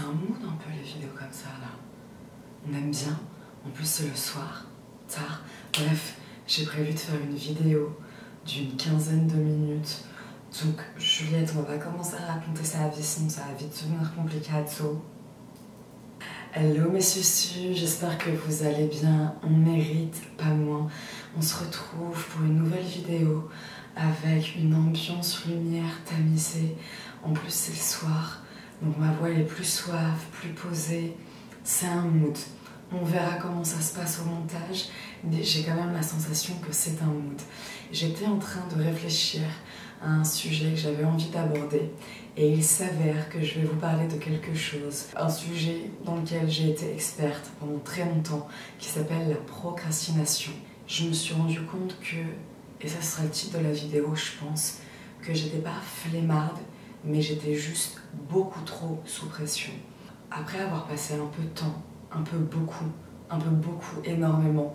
un mood un peu les vidéos comme ça là. On aime bien, en plus c'est le soir, tard. Bref, j'ai prévu de faire une vidéo d'une quinzaine de minutes. Donc Juliette, on va pas commencer à raconter sa vie, sinon ça va vite devenir complicato. Hello mes susus, j'espère que vous allez bien, on mérite pas moins. On se retrouve pour une nouvelle vidéo avec une ambiance lumière tamisée. En plus c'est le soir, donc ma voix elle est plus suave, plus posée. C'est un mood. On verra comment ça se passe au montage, mais j'ai quand même la sensation que c'est un mood. J'étais en train de réfléchir à un sujet que j'avais envie d'aborder et il s'avère que je vais vous parler de quelque chose, un sujet dans lequel j'ai été experte pendant très longtemps, qui s'appelle la procrastination. Je me suis rendu compte que, et ça sera le titre de la vidéo je pense, que j'étais pas flemmarde, mais j'étais juste beaucoup trop sous pression. Après avoir passé un peu de temps, énormément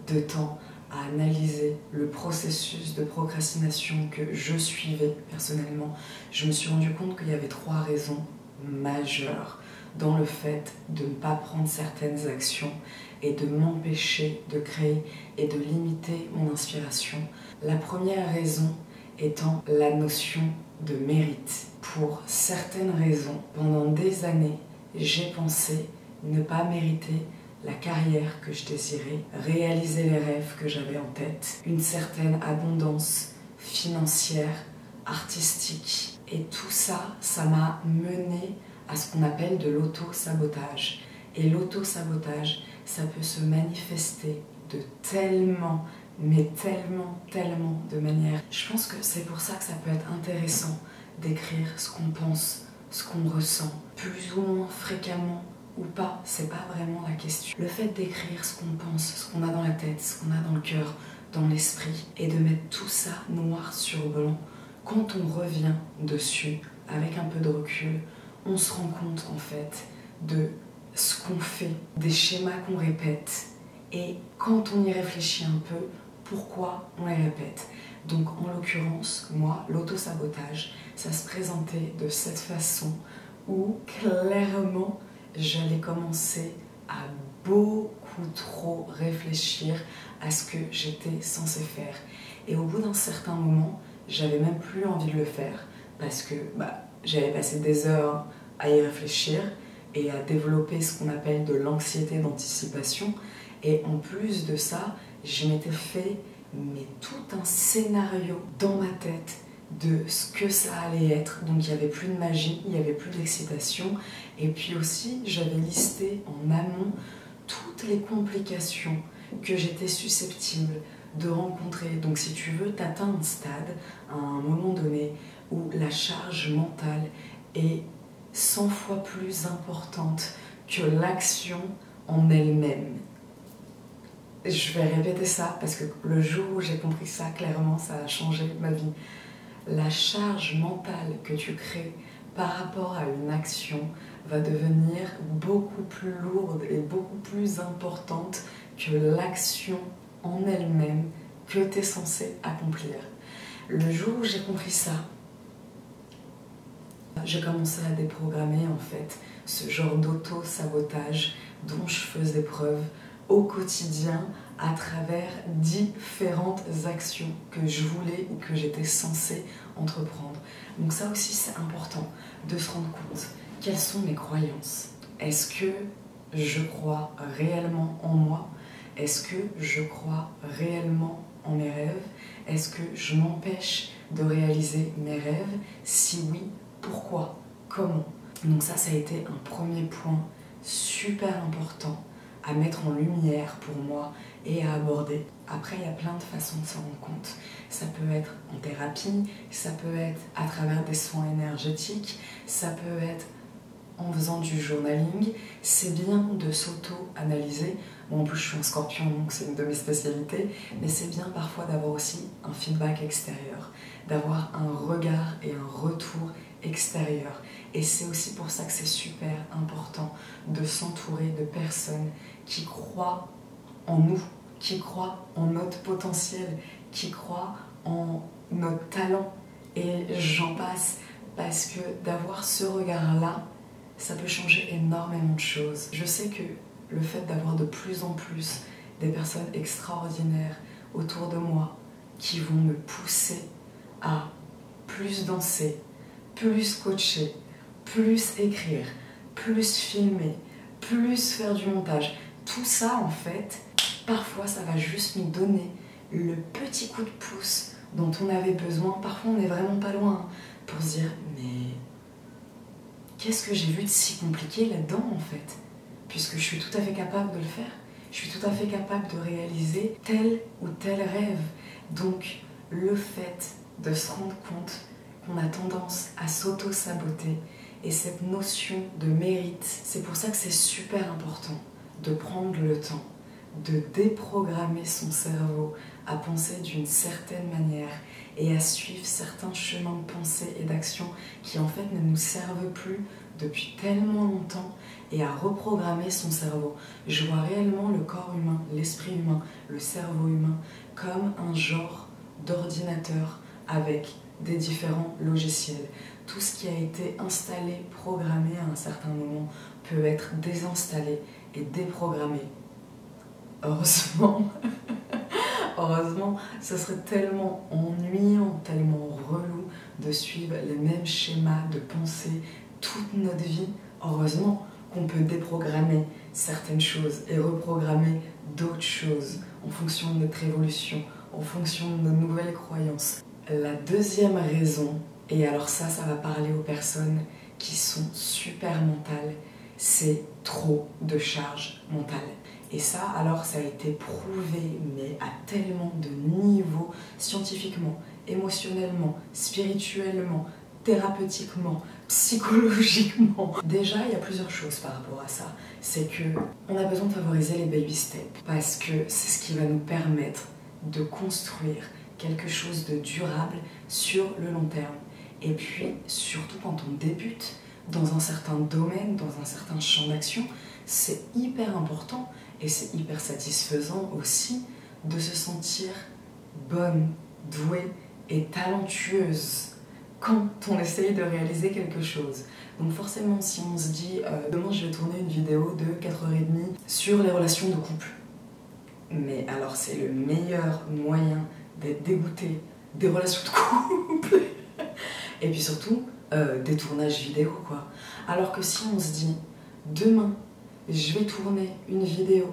de temps à analyser le processus de procrastination que je suivais personnellement, je me suis rendu compte qu'il y avait 3 raisons majeures dans le fait de ne pas prendre certaines actions et de m'empêcher de créer et de limiter mon inspiration. La première raison étant la notion de mérite. Pour certaines raisons, pendant des années, j'ai pensé ne pas mériter la carrière que je désirais, réaliser les rêves que j'avais en tête, une certaine abondance financière, artistique. Et tout ça, ça m'a mené à ce qu'on appelle de l'auto-sabotage. Et l'auto-sabotage, ça peut se manifester de tellement, mais tellement de manières. Je pense que c'est pour ça que ça peut être intéressant d'écrire ce qu'on pense, ce qu'on ressent, plus ou moins fréquemment ou pas, c'est pas vraiment la question. Le fait d'écrire ce qu'on pense, ce qu'on a dans la tête, ce qu'on a dans le cœur, dans l'esprit, et de mettre tout ça noir sur blanc, quand on revient dessus avec un peu de recul, on se rend compte en fait de ce qu'on fait, des schémas qu'on répète, et quand on y réfléchit un peu, pourquoi on les répète. Donc en l'occurrence, moi, l'auto-sabotage, ça se présentait de cette façon où clairement j'allais commencer à beaucoup trop réfléchir à ce que j'étais censée faire. Et au bout d'un certain moment, j'avais même plus envie de le faire parce que j'avais passé des heures à y réfléchir et à développer ce qu'on appelle de l'anxiété d'anticipation. Et en plus de ça, je m'étais fait tout un scénario dans ma tête de ce que ça allait être. Donc il n'y avait plus de magie, il n'y avait plus d'excitation. Et puis aussi, j'avais listé en amont toutes les complications que j'étais susceptible de rencontrer. Donc si tu veux, tu atteins un stade, à un moment donné, où la charge mentale est 100 fois plus importante que l'action en elle-même. Je vais répéter ça parce que le jour où j'ai compris ça, clairement, ça a changé ma vie. La charge mentale que tu crées par rapport à une action va devenir beaucoup plus lourde et beaucoup plus importante que l'action en elle-même que tu es censé accomplir. Le jour où j'ai compris ça, j'ai commencé à déprogrammer en fait ce genre d'auto-sabotage dont je faisais preuve au quotidien à travers différentes actions que je voulais ou que j'étais censée entreprendre. Donc ça aussi c'est important de se rendre compte quelles sont mes croyances. Est-ce que je crois réellement en moi? Est-ce que je crois réellement en mes rêves? Est-ce que je m'empêche de réaliser mes rêves? Si oui, pourquoi? Comment? Donc ça a été un premier point super important à mettre en lumière pour moi et à aborder. Après, il y a plein de façons de s'en rendre compte. Ça peut être en thérapie, ça peut être à travers des soins énergétiques, ça peut être en faisant du journaling. C'est bien de s'auto-analyser. Bon, en plus, je suis un scorpion, donc c'est une de mes spécialités, mais c'est bien parfois d'avoir aussi un feedback extérieur, d'avoir un regard et un retour extérieur. Et c'est aussi pour ça que c'est super important de s'entourer de personnes qui croient en nous, qui croient en notre potentiel, qui croient en notre talent. Et j'en passe parce que d'avoir ce regard-là, ça peut changer énormément de choses. Je sais que le fait d'avoir de plus en plus des personnes extraordinaires autour de moi qui vont me pousser à plus danser, plus coacher, plus écrire, plus filmer, plus faire du montage. Tout ça, en fait, parfois, ça va juste nous donner le petit coup de pouce dont on avait besoin. Parfois, on n'est vraiment pas loin pour se dire « Mais qu'est-ce que j'ai vu de si compliqué là-dedans, en fait ?» Puisque je suis tout à fait capable de le faire. Je suis tout à fait capable de réaliser tel ou tel rêve. Donc, le fait de se rendre compte qu'on a tendance à s'auto-saboter et cette notion de mérite, c'est pour ça que c'est super important de prendre le temps de déprogrammer son cerveau à penser d'une certaine manière et à suivre certains chemins de pensée et d'action qui en fait ne nous servent plus depuis tellement longtemps et à reprogrammer son cerveau. Je vois réellement le corps humain, l'esprit humain, le cerveau humain comme un genre d'ordinateur avec des différents logiciels. Tout ce qui a été installé, programmé à un certain moment peut être désinstallé et déprogrammé. Heureusement, heureusement, ce serait tellement ennuyant, tellement relou de suivre les mêmes schémas de pensée toute notre vie. Heureusement qu'on peut déprogrammer certaines choses et reprogrammer d'autres choses en fonction de notre évolution, en fonction de nos nouvelles croyances. La deuxième raison, et alors ça va parler aux personnes qui sont super mentales, c'est trop de charge mentale. Et ça, alors, ça a été prouvé, mais à tellement de niveaux, scientifiquement, émotionnellement, spirituellement, thérapeutiquement, psychologiquement. Déjà, il y a plusieurs choses par rapport à ça. C'est que on a besoin de favoriser les baby steps, parce que c'est ce qui va nous permettre de construire quelque chose de durable sur le long terme. Et puis, surtout quand on débute dans un certain domaine, dans un certain champ d'action, c'est hyper important et c'est hyper satisfaisant aussi de se sentir bonne, douée et talentueuse quand on essaye de réaliser quelque chose. Donc forcément, si on se dit demain je vais tourner une vidéo de 4h30 sur les relations de couple, mais alors c'est le meilleur moyen d'être dégoûté des relations de couple et puis surtout des tournages vidéo quoi. Alors que si on se dit demain je vais tourner une vidéo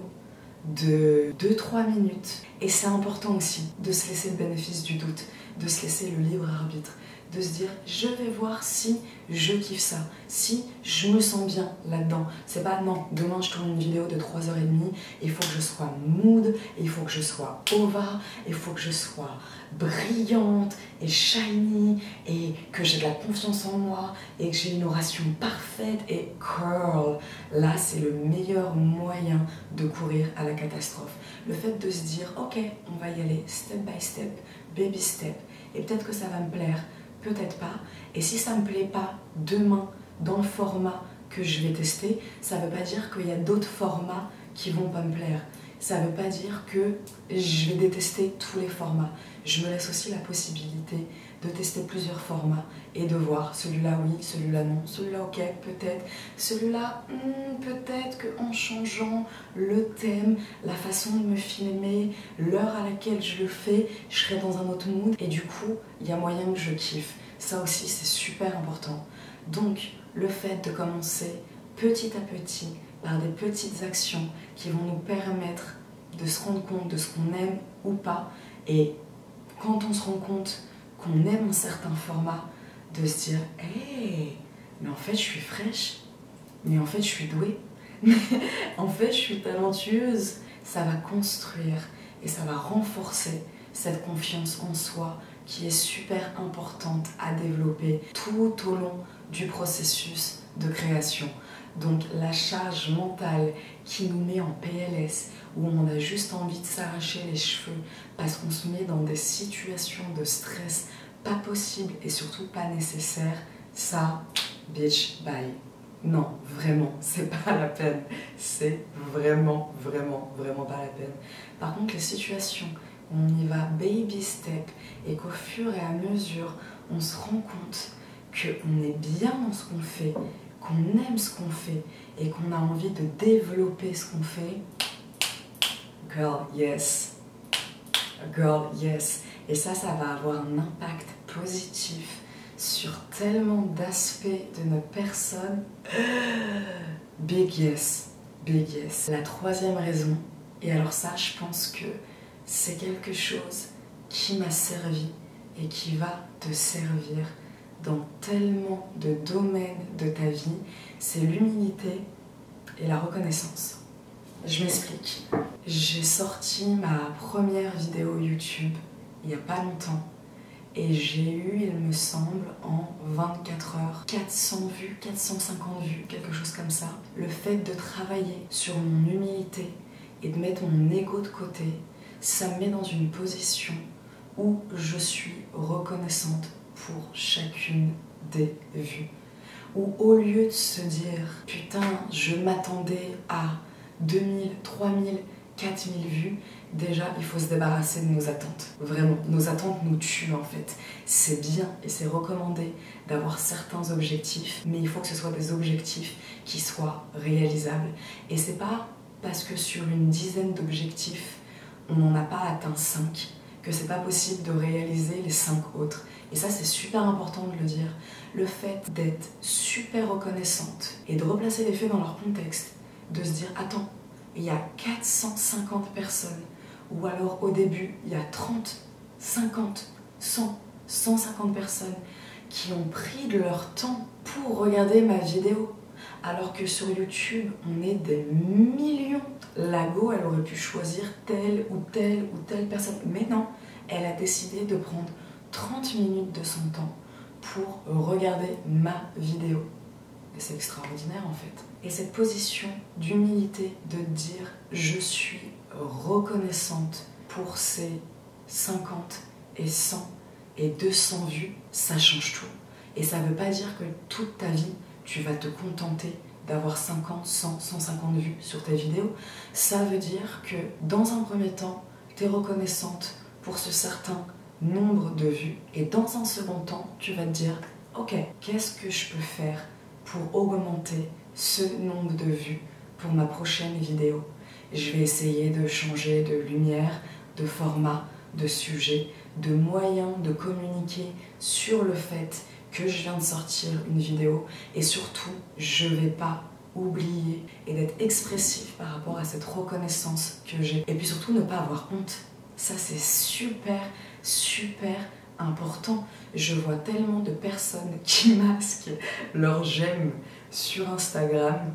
de 2-3 minutes et c'est important aussi de se laisser le bénéfice du doute, de se laisser le libre arbitre, de se dire je vais voir si je kiffe ça, si je me sens bien là-dedans. C'est pas non, demain je tourne une vidéo de 3h30, il faut que je sois mood, il faut que je sois over, il faut que je sois brillante et shiny et que j'ai de la confiance en moi et que j'ai une oration parfaite et curl. Là c'est le meilleur moyen de courir à la catastrophe. Le fait de se dire ok, on va y aller step by step, baby step et peut-être que ça va me plaire, peut-être pas. Et si ça me plaît pas demain dans le format que je vais tester, ça veut pas dire qu'il y a d'autres formats qui vont pas me plaire. Ça veut pas dire que je vais détester tous les formats. Je me laisse aussi la possibilité de tester plusieurs formats et de voir celui-là oui, celui-là non, celui-là ok, peut-être, celui-là peut-être qu'en changeant le thème, la façon de me filmer, l'heure à laquelle je le fais, je serai dans un autre mood et du coup, il y a moyen que je kiffe. Ça aussi, c'est super important. Donc, le fait de commencer petit à petit par des petites actions qui vont nous permettre de se rendre compte de ce qu'on aime ou pas et quand on se rend compte qu'on aime un certain format, de se dire « Hey, mais en fait je suis fraîche, mais en fait je suis douée, en fait je suis talentueuse », ça va construire et ça va renforcer cette confiance en soi qui est super importante à développer tout au long du processus de création. Donc la charge mentale qui nous met en PLS, où on a juste envie de s'arracher les cheveux parce qu'on se met dans des situations de stress pas possibles et surtout pas nécessaires, ça, bitch, bye. Non, vraiment, c'est pas la peine. C'est vraiment, vraiment, vraiment pas la peine. Par contre, les situations où on y va baby step et qu'au fur et à mesure, on se rend compte qu'on est bien dans ce qu'on fait, qu'on aime ce qu'on fait et qu'on a envie de développer ce qu'on fait, girl, yes. Girl, yes. Et ça va avoir un impact positif sur tellement d'aspects de notre personne. Big yes. Big yes. La troisième raison, et alors ça, je pense que c'est quelque chose qui m'a servi et qui va te servir dans tellement de domaines de ta vie, c'est l'humilité et la reconnaissance. Je m'explique. J'ai sorti ma première vidéo YouTube il n'y a pas longtemps et j'ai eu, il me semble, en 24 heures, 400 vues, 450 vues, quelque chose comme ça. Le fait de travailler sur mon humilité et de mettre mon ego de côté, ça me met dans une position où je suis reconnaissante pour chacune des vues. Où au lieu de se dire « Putain, je m'attendais à 2000, 3000, 4000 vues », déjà, il faut se débarrasser de nos attentes. Vraiment, nos attentes nous tuent en fait. C'est bien et c'est recommandé d'avoir certains objectifs, mais il faut que ce soit des objectifs qui soient réalisables. Et c'est pas parce que sur une dizaine d'objectifs, on n'en a pas atteint 5, que c'est pas possible de réaliser les 5 autres. Et ça, c'est super important de le dire. Le fait d'être super reconnaissante et de replacer les faits dans leur contexte, de se dire, attends, il y a 450 personnes, ou alors au début, il y a 30, 50, 100, 150 personnes qui ont pris de leur temps pour regarder ma vidéo. Alors que sur YouTube, on est des millions. La Go, elle aurait pu choisir telle ou telle personne. Mais non, elle a décidé de prendre 30 minutes de son temps pour regarder ma vidéo. Et c'est extraordinaire en fait. Et cette position d'humilité, de dire je suis reconnaissante pour ces 50 et 100 et 200 vues, ça change tout. Et ça ne veut pas dire que toute ta vie, tu vas te contenter d'avoir 50, 100, 150 vues sur tes vidéos. Ça veut dire que dans un premier temps, tu es reconnaissante pour ce certain nombre de vues. Et dans un second temps, tu vas te dire, ok, qu'est-ce que je peux faire pour augmenter ce nombre de vues pour ma prochaine vidéo? Je vais essayer de changer de lumière, de format, de sujet, de moyens de communiquer sur le fait que je viens de sortir une vidéo et surtout, je ne vais pas oublier et d'être expressif par rapport à cette reconnaissance que j'ai. Et puis surtout, ne pas avoir honte. Ça, c'est super, super important. Je vois tellement de personnes qui masquent leur j'aime sur Instagram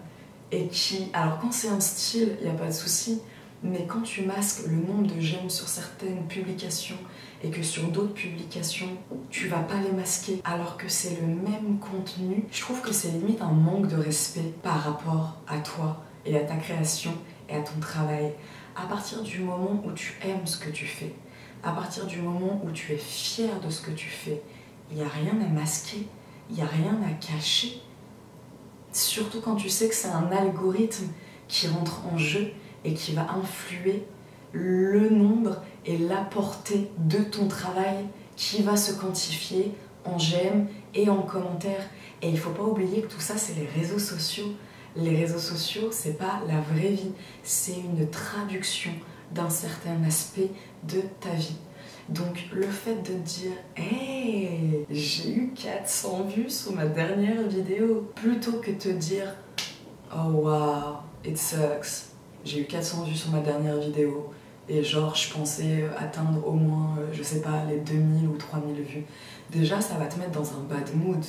et qui, alors quand c'est un style, il n'y a pas de souci, mais quand tu masques le nombre de j'aime sur certaines publications et que sur d'autres publications, tu vas pas les masquer alors que c'est le même contenu, je trouve que c'est limite un manque de respect par rapport à toi et à ta création et à ton travail. À partir du moment où tu aimes ce que tu fais, à partir du moment où tu es fier de ce que tu fais, il n'y a rien à masquer, il n'y a rien à cacher. Surtout quand tu sais que c'est un algorithme qui rentre en jeu et qui va influer le nombre et la portée de ton travail qui va se quantifier en j'aime et en commentaires. Et il ne faut pas oublier que tout ça, c'est les réseaux sociaux. Les réseaux sociaux, c'est pas la vraie vie, c'est une traduction d'un certain aspect de ta vie. Donc le fait de dire « Hey, j'ai eu 400 vues sur ma dernière vidéo », plutôt que de te dire « Oh wow, it sucks, j'ai eu 400 vues sur ma dernière vidéo et genre je pensais atteindre au moins, je sais pas, les 2000 ou 3000 vues », déjà ça va te mettre dans un bad mood.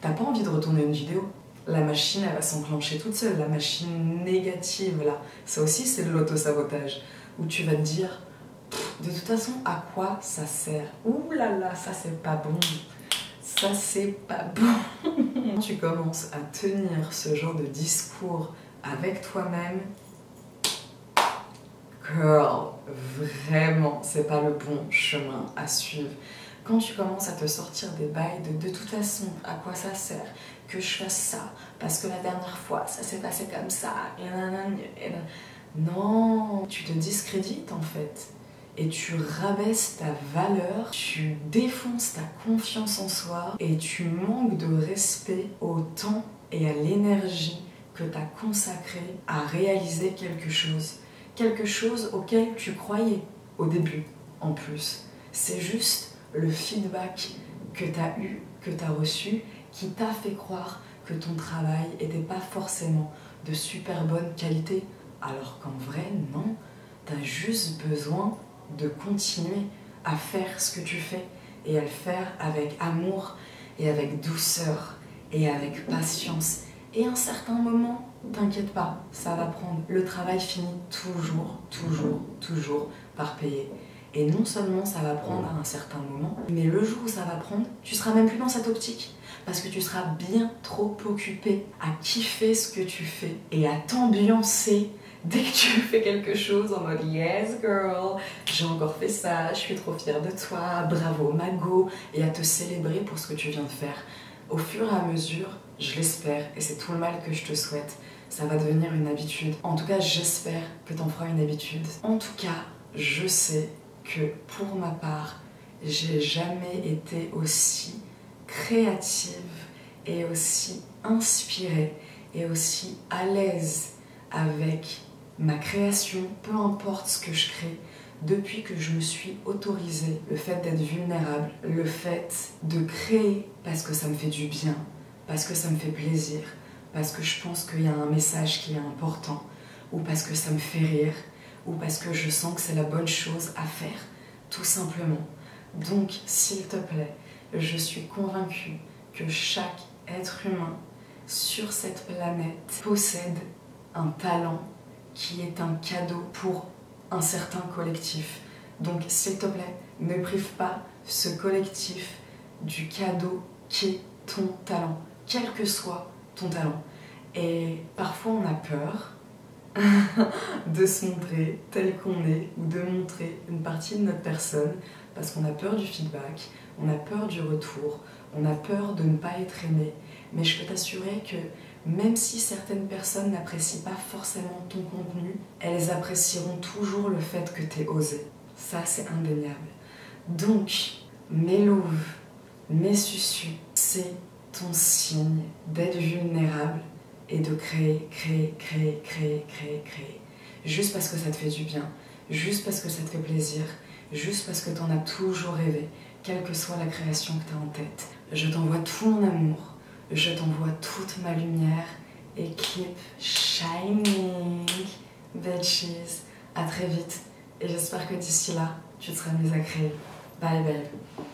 T'as pas envie de retourner une vidéo. La machine, elle va s'enclencher toute seule, la machine négative là. Ça aussi, c'est de l'auto-sabotage, où tu vas te dire de toute façon, à quoi ça sert? Ouh là là, ça c'est pas bon. Ça c'est pas bon. Quand tu commences à tenir ce genre de discours avec toi-même, girl, vraiment, c'est pas le bon chemin à suivre. Quand tu commences à te sortir des bails de toute façon, à quoi ça sert que je fasse ça? Parce que la dernière fois, ça s'est passé comme ça. Non, tu te discrédites en fait. Et tu rabaisses ta valeur, tu défonces ta confiance en soi et tu manques de respect au temps et à l'énergie que tu as consacrée à réaliser quelque chose auquel tu croyais au début en plus. C'est juste le feedback que tu as eu, que tu as reçu, qui t'a fait croire que ton travail n'était pas forcément de super bonne qualité, alors qu'en vrai, non, tu as juste besoin de continuer à faire ce que tu fais et à le faire avec amour et avec douceur et avec patience. Et à un certain moment, t'inquiète pas, ça va prendre. Le travail finit toujours par payer. Et non seulement ça va prendre à un certain moment, mais le jour où ça va prendre, tu seras même plus dans cette optique. Parce que tu seras bien trop occupé à kiffer ce que tu fais et à t'ambiancer dès que tu fais quelque chose en mode yes girl, j'ai encore fait ça, je suis trop fière de toi, bravo Mago, et à te célébrer pour ce que tu viens de faire. Au fur et à mesure, je l'espère, et c'est tout le mal que je te souhaite, ça va devenir une habitude. En tout cas, j'espère que t'en feras une habitude. En tout cas, je sais que pour ma part, j'ai jamais été aussi créative et aussi inspirée et aussi à l'aise avec ma création, peu importe ce que je crée, depuis que je me suis autorisée le fait d'être vulnérable, le fait de créer parce que ça me fait du bien, parce que ça me fait plaisir, parce que je pense qu'il y a un message qui est important, ou parce que ça me fait rire, ou parce que je sens que c'est la bonne chose à faire, tout simplement. Donc, s'il te plaît, je suis convaincue que chaque être humain sur cette planète possède un talent qui est un cadeau pour un certain collectif. Donc, s'il te plaît, ne prive pas ce collectif du cadeau qu'est ton talent, quel que soit ton talent. Et parfois, on a peur de se montrer tel qu'on est ou de montrer une partie de notre personne parce qu'on a peur du feedback, on a peur du retour, on a peur de ne pas être aimé. Mais je peux t'assurer que même si certaines personnes n'apprécient pas forcément ton contenu, elles apprécieront toujours le fait que tu aies osé. Ça, c'est indéniable. Donc, mes louves, mes susus, c'est ton signe d'être vulnérable et de créer. Juste parce que ça te fait du bien, juste parce que ça te fait plaisir, juste parce que tu en as toujours rêvé, quelle que soit la création que tu as en tête. Je t'envoie tout mon amour, je t'envoie toute ma lumière et keep shining, bitches. À très vite et j'espère que d'ici là, tu seras mise à créer. Bye bye.